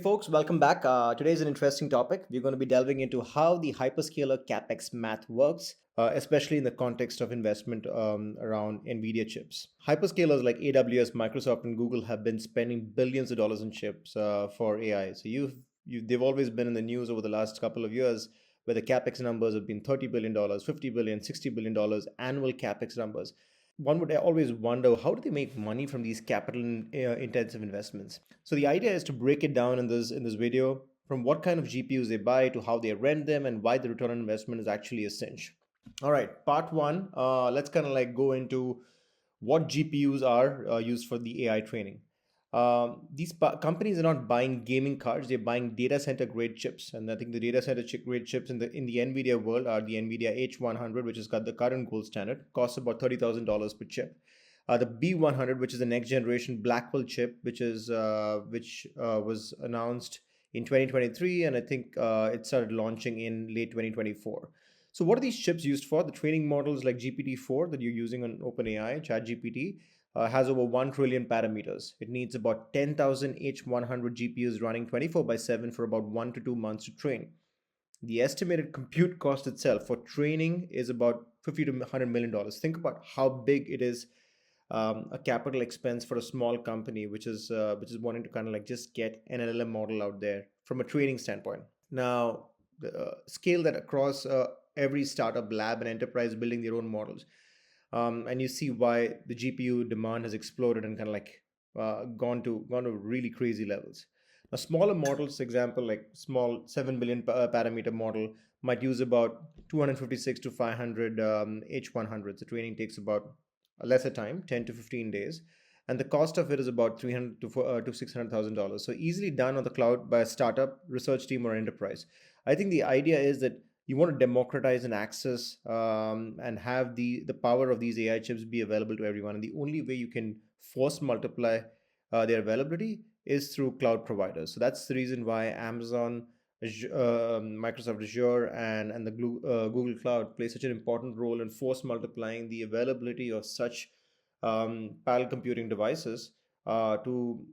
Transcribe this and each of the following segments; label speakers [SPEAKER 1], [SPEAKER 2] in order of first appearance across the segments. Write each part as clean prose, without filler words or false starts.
[SPEAKER 1] Hey folks, welcome back. Today's an interesting topic. We're going to be delving into how the hyperscaler CAPEX math works, especially in the context of investment around NVIDIA chips. Hyperscalers like AWS, Microsoft, and Google have been spending billions of dollars in chips for AI. So they've always been in the news over the last couple of years where the CAPEX numbers have been $30 billion, $50 billion, $60 billion annual CAPEX numbers. One would always wonder, how do they make money from these capital intensive investments? So the idea is to break it down in this video, from what kind of GPUs they buy to how they rent them and why the return on investment is actually a cinch. All right, part one. Let's kind of like go into what GPUs are used for the AI training. These companies are not buying gaming cards; they're buying data center grade chips, and I think the data center grade chips in the NVIDIA world are the NVIDIA H100, which has got the current gold standard, costs about $30,000 per chip. The B100, which is the next generation Blackwell chip, which was announced in 2023, and I think it started launching in late 2024. So, what are these chips used for? The training models like GPT-4 that you're using on OpenAI, ChatGPT, has over 1 trillion parameters. It needs about 10,000 H100 GPUs running 24 by 7 for about 1 to 2 months to train. The estimated compute cost itself for training is about 50 to $100 million. Think about how big it is, a capital expense for a small company which is wanting to kind of like just get an LLM model out there from a training standpoint. Now, scale that across every startup, lab, and enterprise building their own models, and you see why the GPU demand has exploded and kind of like gone to really crazy levels. Now, smaller models, for example, like small 7 billion parameter model, might use about 256 to 500 H100s. The training takes about a lesser time, 10 to 15 days, and the cost of it is about 300 to $600,000. So easily done on the cloud by a startup, research team, or enterprise. I think the idea is that you want to democratize and access and have the power of these AI chips be available to everyone. And the only way you can force multiply their availability is through cloud providers. So that's the reason why Amazon, Microsoft Azure, and the Google Cloud play such an important role in force multiplying the availability of such parallel computing devices to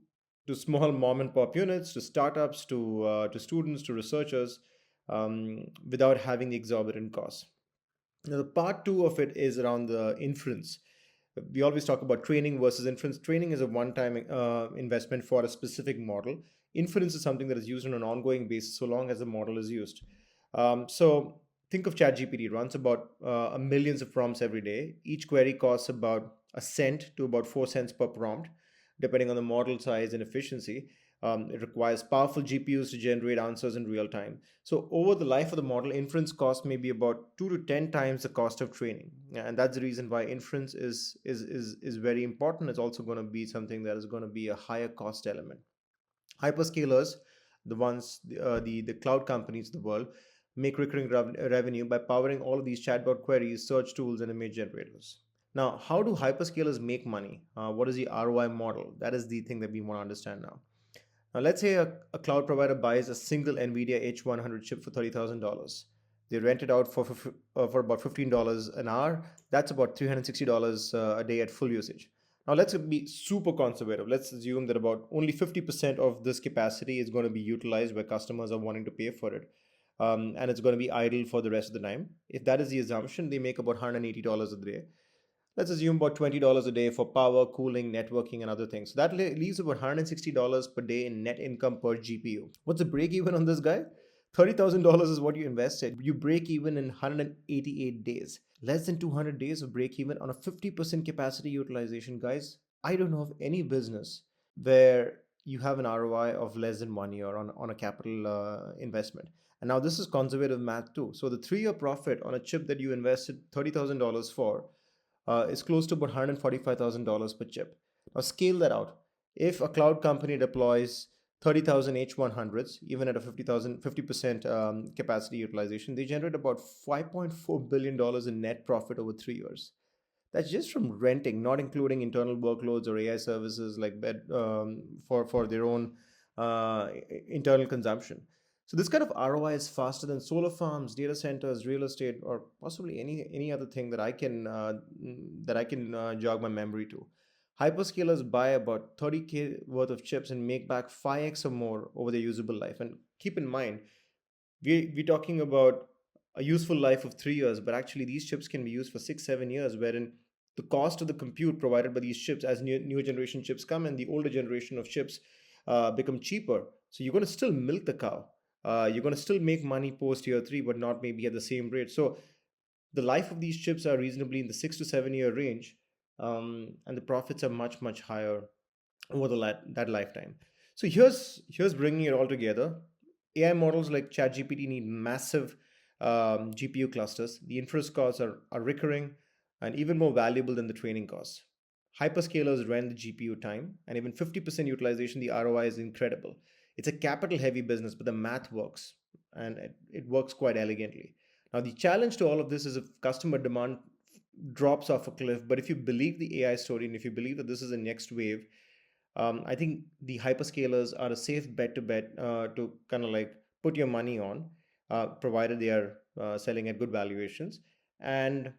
[SPEAKER 1] small mom and pop units, to startups, to students, to researchers, without having the exorbitant costs. Now, the part two of it is around the inference. We always talk about training versus inference. Training is a one-time investment for a specific model. Inference is something that is used on an ongoing basis so long as the model is used. So think of ChatGPT. It runs about millions of prompts every day. Each query costs about a cent to about 4 cents per prompt, depending on the model size and efficiency. It requires powerful GPUs to generate answers in real time. So over the life of the model, inference cost may be about 2 to 10 times the cost of training, and that's the reason why inference is very important. It's also going to be something that is going to be a higher cost element. Hyperscalers, the cloud companies of the world, make recurring revenue by powering all of these chatbot queries, search tools, and image generators. Now, how do hyperscalers make money? What is the ROI model? That is the thing that we want to understand now. Now, let's say a cloud provider buys a single NVIDIA H100 chip for $30,000. They rent it out for about $15 an hour. That's about $360 a day at full usage. Now, let's be super conservative. Let's assume that about only 50% of this capacity is going to be utilized where customers are wanting to pay for it. And it's going to be idle for the rest of the time. If that is the assumption, they make about $180 a day. Let's assume about $20 a day for power, cooling, networking, and other things. So that leaves about $160 per day in net income per GPU. What's the break even on this guy? $30,000 is what you invested. You break even in 188 days. Less than 200 days of break even on a 50% capacity utilization, guys. I don't know of any business where you have an ROI of less than 1 year on a capital investment. And now this is conservative math too. So the 3 year profit on a chip that you invested $30,000 for is close to about $145,000 per chip. Now scale that out. If a cloud company deploys 30,000 H100s, even at a 50% capacity utilization, they generate about $5.4 billion in net profit over 3 years. That's just from renting, not including internal workloads or AI services like for their own internal consumption. So this kind of ROI is faster than solar farms, data centers, real estate, or possibly any other thing that I can jog my memory to. Hyperscalers buy about 30K worth of chips and make back 5x or more over their usable life. And keep in mind, we're talking about a useful life of 3 years, but actually these chips can be used for 6, 7 years, wherein the cost of the compute provided by these chips, as newer generation chips come and the older generation of chips become cheaper. So you're going to still milk the cow. You're going to still make money post year three, but not maybe at the same rate. So the life of these chips are reasonably in the 6 to 7 year range, and the profits are much much higher over that lifetime. So here's bringing it all together. AI models like ChatGPT need massive GPU clusters. The inference costs are recurring and even more valuable than the training costs. Hyperscalers rent the GPU time, and even 50% utilization, the ROI is incredible. It's a capital heavy business, but the math works, and it works quite elegantly. Now, the challenge to all of this is if customer demand drops off a cliff, but if you believe the AI story and if you believe that this is the next wave, I think the hyperscalers are a safe bet to kind of like put your money on, provided they are selling at good valuations, and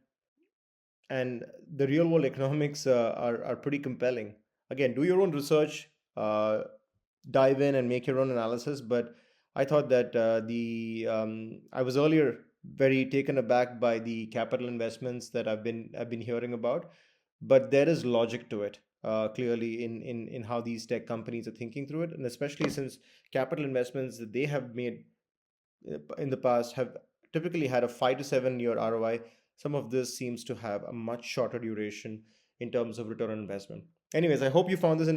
[SPEAKER 1] and the real world economics are pretty compelling. Again, do your own research, dive in and make your own analysis. But I thought that I was earlier very taken aback by the capital investments that I've been hearing about, but there is logic to it. Clearly, in how these tech companies are thinking through it, and especially since capital investments that they have made in the past have typically had a 5 to 7 year ROI. Some of this seems to have a much shorter duration in terms of return on investment. Anyways, I hope you found this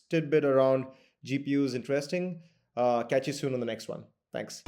[SPEAKER 1] tidbit around GPUs interesting. Catch you soon on the next one. Thanks.